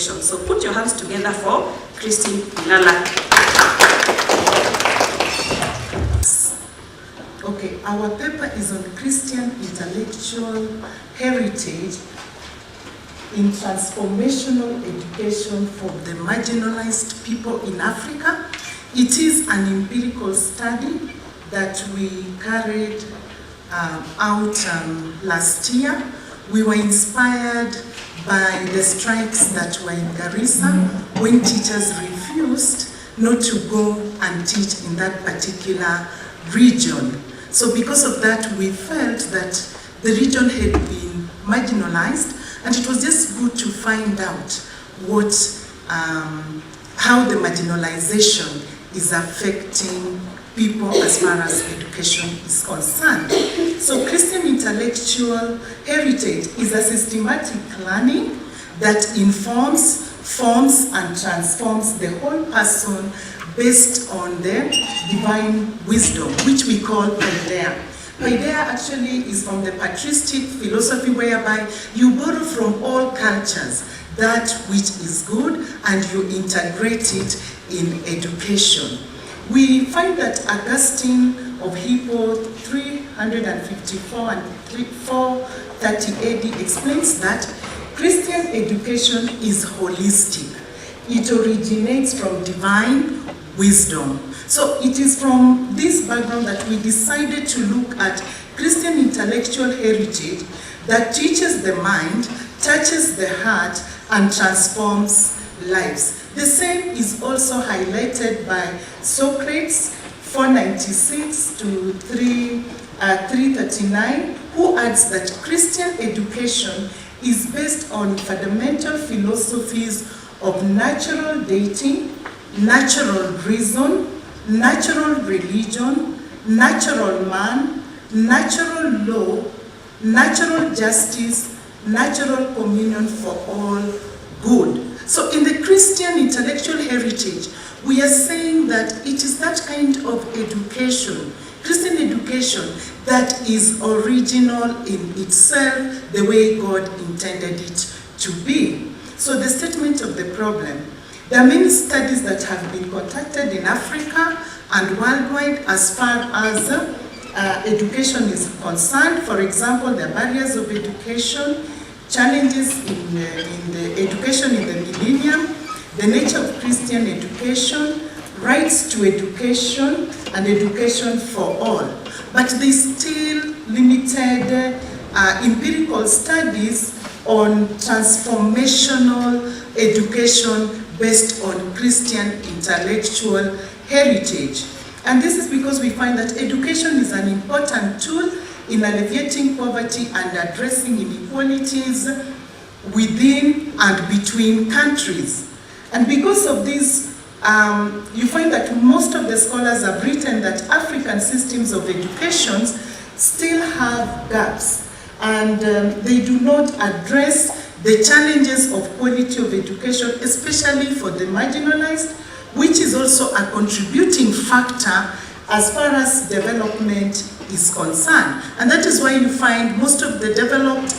education. So put your hands together for Christine Munala. Okay, our paper is on Christian intellectual heritage in transformational education for the marginalized people in Africa. It is an empirical study that we carried out last year. We were inspired by the strikes that were in Garissa when teachers refused not to go and teach in that particular region. So because of that, we felt that the region had been marginalized, and it was just good to find out what, how the marginalization is affecting people as far as education is concerned. So Christian intellectual heritage is a systematic learning that informs, forms, and transforms the whole person based on the divine wisdom, which we call Paideia. Paideia actually is from the patristic philosophy, whereby you borrow from all cultures that which is good and you integrate it in education. We find that Augustine of Hippo 354 and 430 AD explains that Christian education is holistic. It originates from divine wisdom. So it is from this background that we decided to look at Christian intellectual heritage that teaches the mind, touches the heart, and transforms lives. The same is also highlighted by Socrates, 496 to 339, who adds that Christian education is based on fundamental philosophies of natural dating, natural reason, natural religion, natural man, natural law, natural justice, natural communion for all good. So in the Christian intellectual heritage, we are saying that it is that kind of education, Christian education, that is original in itself, the way God intended it to be. So the statement of the problem: there are many studies that have been conducted in Africa and worldwide as far as education is concerned. For example, the barriers of education, challenges in the education in the millennium, the nature of Christian education, rights to education, and education for all. But there's still limited empirical studies on transformational education based on Christian intellectual heritage. And this is because we find that education is an important tool in alleviating poverty and addressing inequalities within and between countries. And because of this, you find that most of the scholars have written that African systems of education still have gaps, and they do not address the challenges of quality of education, especially for the marginalized, which is also a contributing factor as far as development is concerned. And that is why you find most of the developed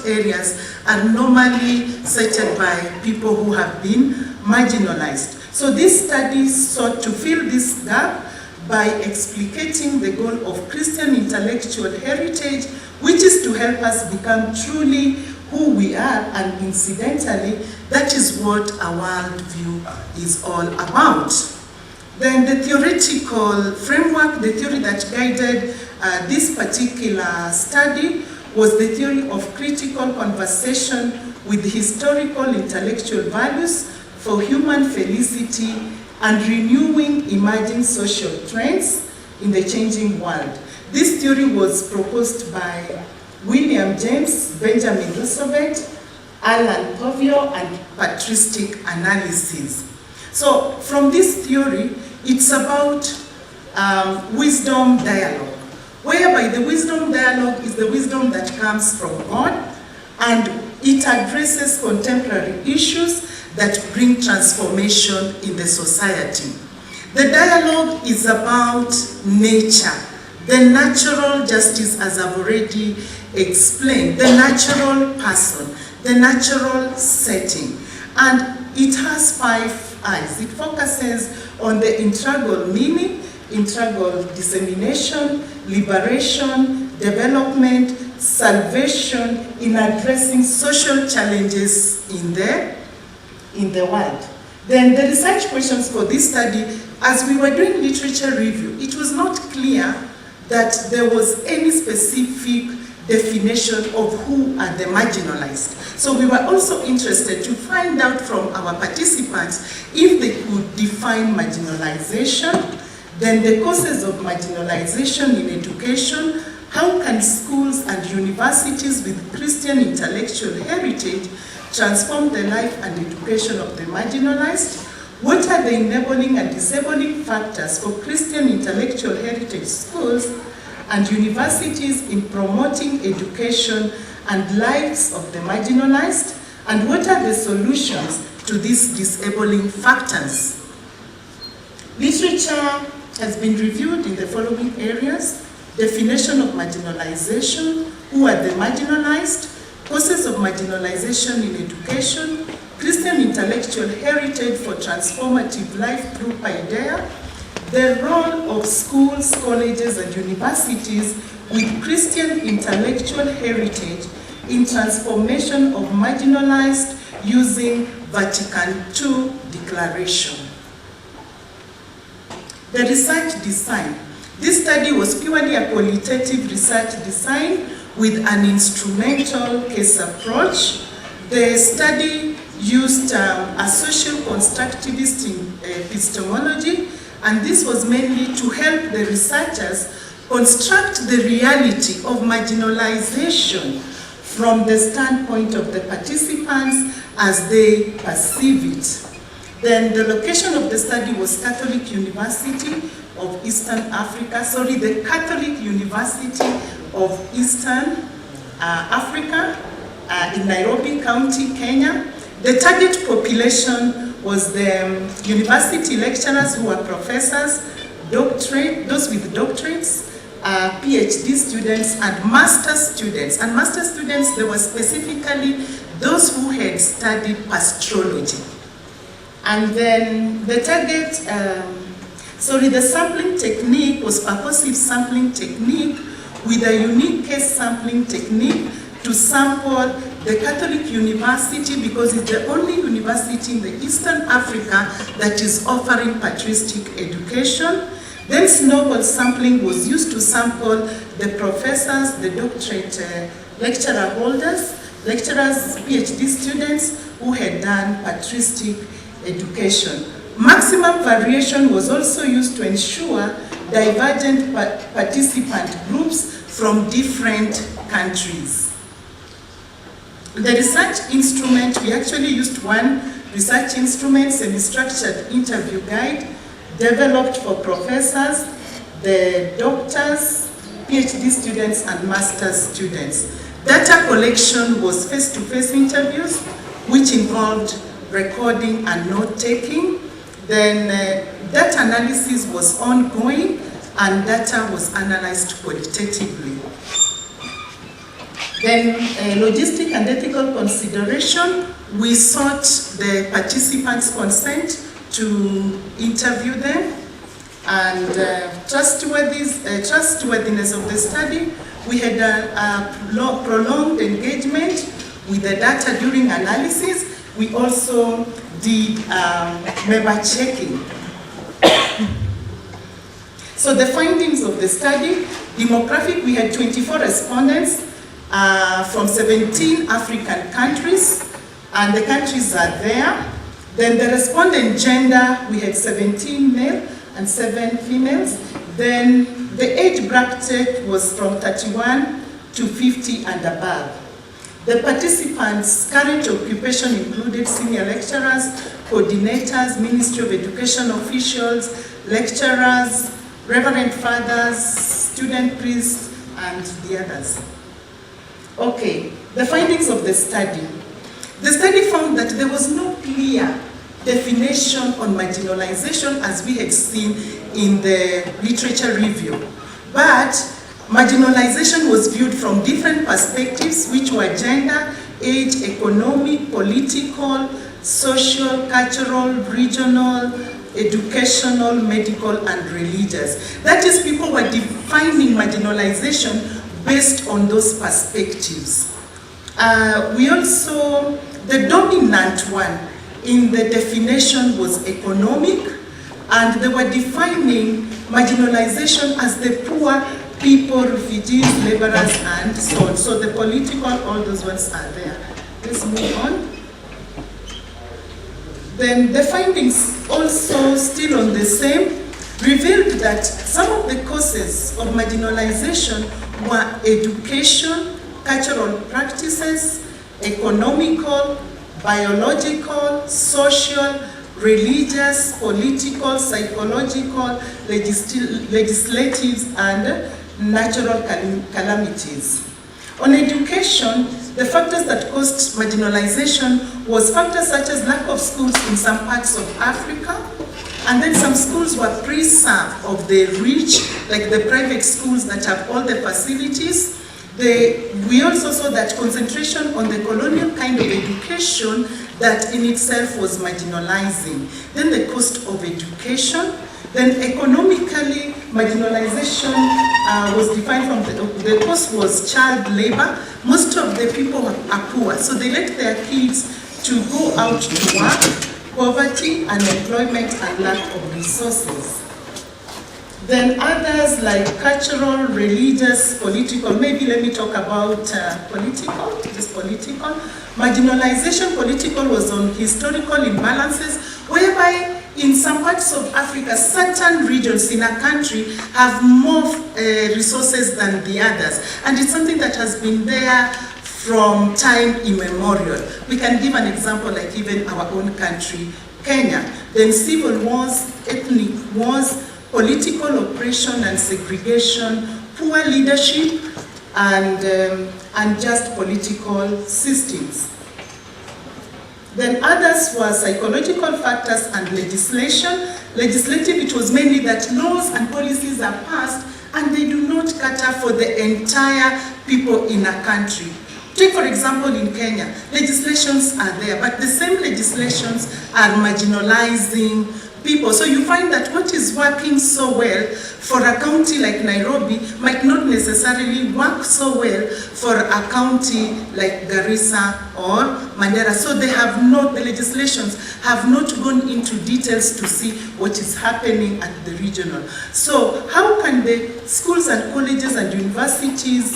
areas are normally cited by people who have been marginalized. So these studies sought to fill this gap by explicating the goal of Christian intellectual heritage, which is to help us become truly who we are, and incidentally, that is what our worldview is all about. Then the theoretical framework, the theory that guided this particular study was the theory of critical conversation with historical intellectual values for human felicity and renewing emerging social trends in the changing world. This theory was proposed by William James, Benjamin Roosevelt, Alan Povio, and patristic analysis. So from this theory, it's about wisdom dialogue, whereby the wisdom dialogue is the wisdom that comes from God, and it addresses contemporary issues that bring transformation in the society. The dialogue is about nature, the natural justice, as I've already explained, the natural person, the natural setting. And it has 5 I's. It focuses on the integral meaning, integral dissemination, liberation, development, salvation in addressing social challenges in the world. Then the research questions for this study, as we were doing literature review, it was not clear that there was any specific definition of who are the marginalized. So we were also interested to find out from our participants if they could define marginalization, then the causes of marginalization in education, how can schools and universities with Christian intellectual heritage transform the life and education of the marginalized? What are the enabling and disabling factors for Christian intellectual heritage schools and universities in promoting education and lives of the marginalized? And what are the solutions to these disabling factors? Literature has been reviewed in the following areas: definition of marginalization, who are the marginalized, causes of marginalization in education, Christian intellectual heritage for transformative life through Paideia, the role of schools, colleges, and universities with Christian intellectual heritage in transformation of marginalized using Vatican II Declaration. The research design. This study was purely a qualitative research design with an instrumental case approach. The study used a social constructivist epistemology, and this was mainly to help the researchers construct the reality of marginalization from the standpoint of the participants as they perceive it. Then the location of the study was Catholic University of Eastern Africa, the Catholic University of Eastern Africa in Nairobi County, Kenya. The target population was the university lecturers who are professors, those with doctorates, PhD students, and master students. And master students, they were specifically those who had studied pastrology. And then the target, the sampling technique was purposive sampling technique with a unique case sampling technique to sample the Catholic University because it's the only university in the Eastern Africa that is offering patristic education. Then snowball sampling was used to sample the professors, the doctorate lecturer holders, lecturers, PhD students who had done patristic education. Maximum variation was also used to ensure divergent participant groups from different countries. The research instrument, we actually used one research instrument, semi-structured interview guide, developed for professors, the doctors, PhD students, and master's students. Data collection was face-to-face interviews, which involved recording and note-taking. Then data analysis was ongoing, and data was analyzed qualitatively. Then logistic and ethical consideration, we sought the participants' consent to interview them, and trustworthiness of the study. We had a prolonged engagement with the data during analysis. We also did member checking. So the findings of the study: demographic, we had 24 respondents from 17 African countries, and the countries are there. Then the respondent gender, we had 17 male and 7 females. Then the age bracket was from 31 to 50 and above. The participants' current occupation included senior lecturers, coordinators, Ministry of Education officials, lecturers, reverend fathers, student priests, and the others. Okay, the findings of the study. The study found that there was no clear definition on marginalization as we had seen in the literature review, but marginalization was viewed from different perspectives, which were gender, age, economic, political, social, cultural, regional, educational, medical, and religious. That is, people were defining marginalization based on those perspectives. We also, the dominant one in the definition was economic, and they were defining marginalization as the poor people, refugees, laborers, and so on. So the political, all those ones are there. Let's move on. Then the findings also, still on the same, revealed that some of the causes of marginalization were education, cultural practices, economical, biological, social, religious, political, psychological, legislative, and natural calamities. On education, the factors that caused marginalization was factors such as lack of schools in some parts of Africa, and then some schools were preserved of the rich, like the private schools that have all the facilities. We also saw that concentration on the colonial kind of education that in itself was marginalizing. Then the cost of education. Then economically, marginalization was defined from the cost was child labor. Most of the people are poor, so they let their kids to go out to work, poverty, unemployment, and lack of resources. Then others like cultural, religious, political, maybe let me talk about political, just political. Marginalization political was on historical imbalances, whereby in some parts of Africa, certain regions in a country have more resources than the others. And it's something that has been there from time immemorial. We can give an example like even our own country, Kenya. Then civil wars, ethnic wars, political oppression and segregation, poor leadership, and unjust political systems. Then others were psychological factors and legislation. Legislative, it was mainly that laws and policies are passed and they do not cater for the entire people in a country. Take for example in Kenya, legislations are there, but the same legislations are marginalizing people. So you find that what is working so well for a county like Nairobi might not necessarily work so well for a county like Garissa or Mandera. So they have not, the legislations have not gone into details to see what is happening at the regional. So how can the schools and colleges and universities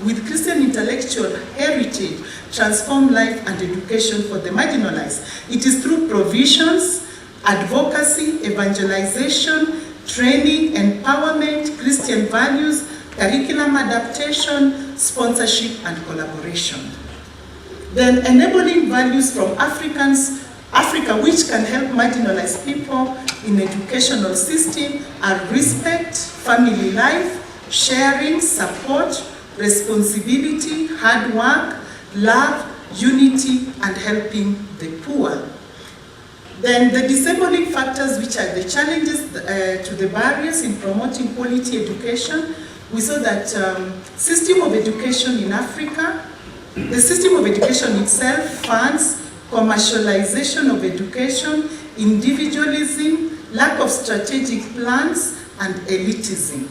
with Christian intellectual heritage transform life and education for the marginalized? It is through provisions, advocacy, evangelization, training, empowerment, Christian values, curriculum adaptation, sponsorship, and collaboration. Then enabling values from Africa which can help marginalized people in educational system are respect, family life, sharing, support, responsibility, hard work, love, unity, and helping the poor. Then the disabling factors, which are the challenges to the barriers in promoting quality education. We saw that system of education in Africa, the system of education itself funds commercialization of education, individualism, lack of strategic plans, and elitism.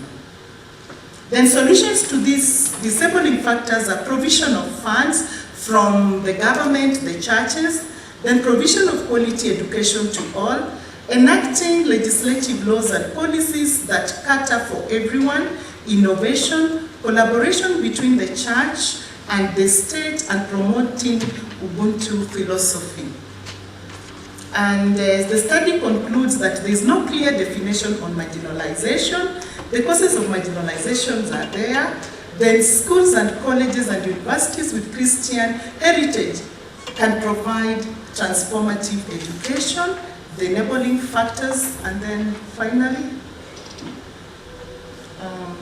Then solutions to these disabling factors are provision of funds from the government, the churches, then provision of quality education to all, enacting legislative laws and policies that cater for everyone, innovation, collaboration between the church and the state, and promoting Ubuntu philosophy. And the study concludes that there is no clear definition on marginalization. The causes of marginalizations are there. Then schools and colleges and universities with Christian heritage can provide transformative education, the enabling factors, and then finally,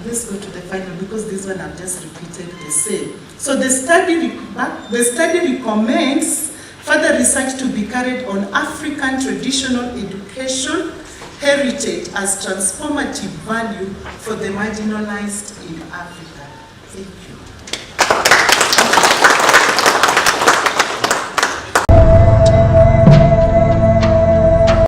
let's go to the final because this one I've just repeated the same. So the study recommends further research to be carried on African traditional education heritage as transformative value for the marginalized in Africa. Thank you.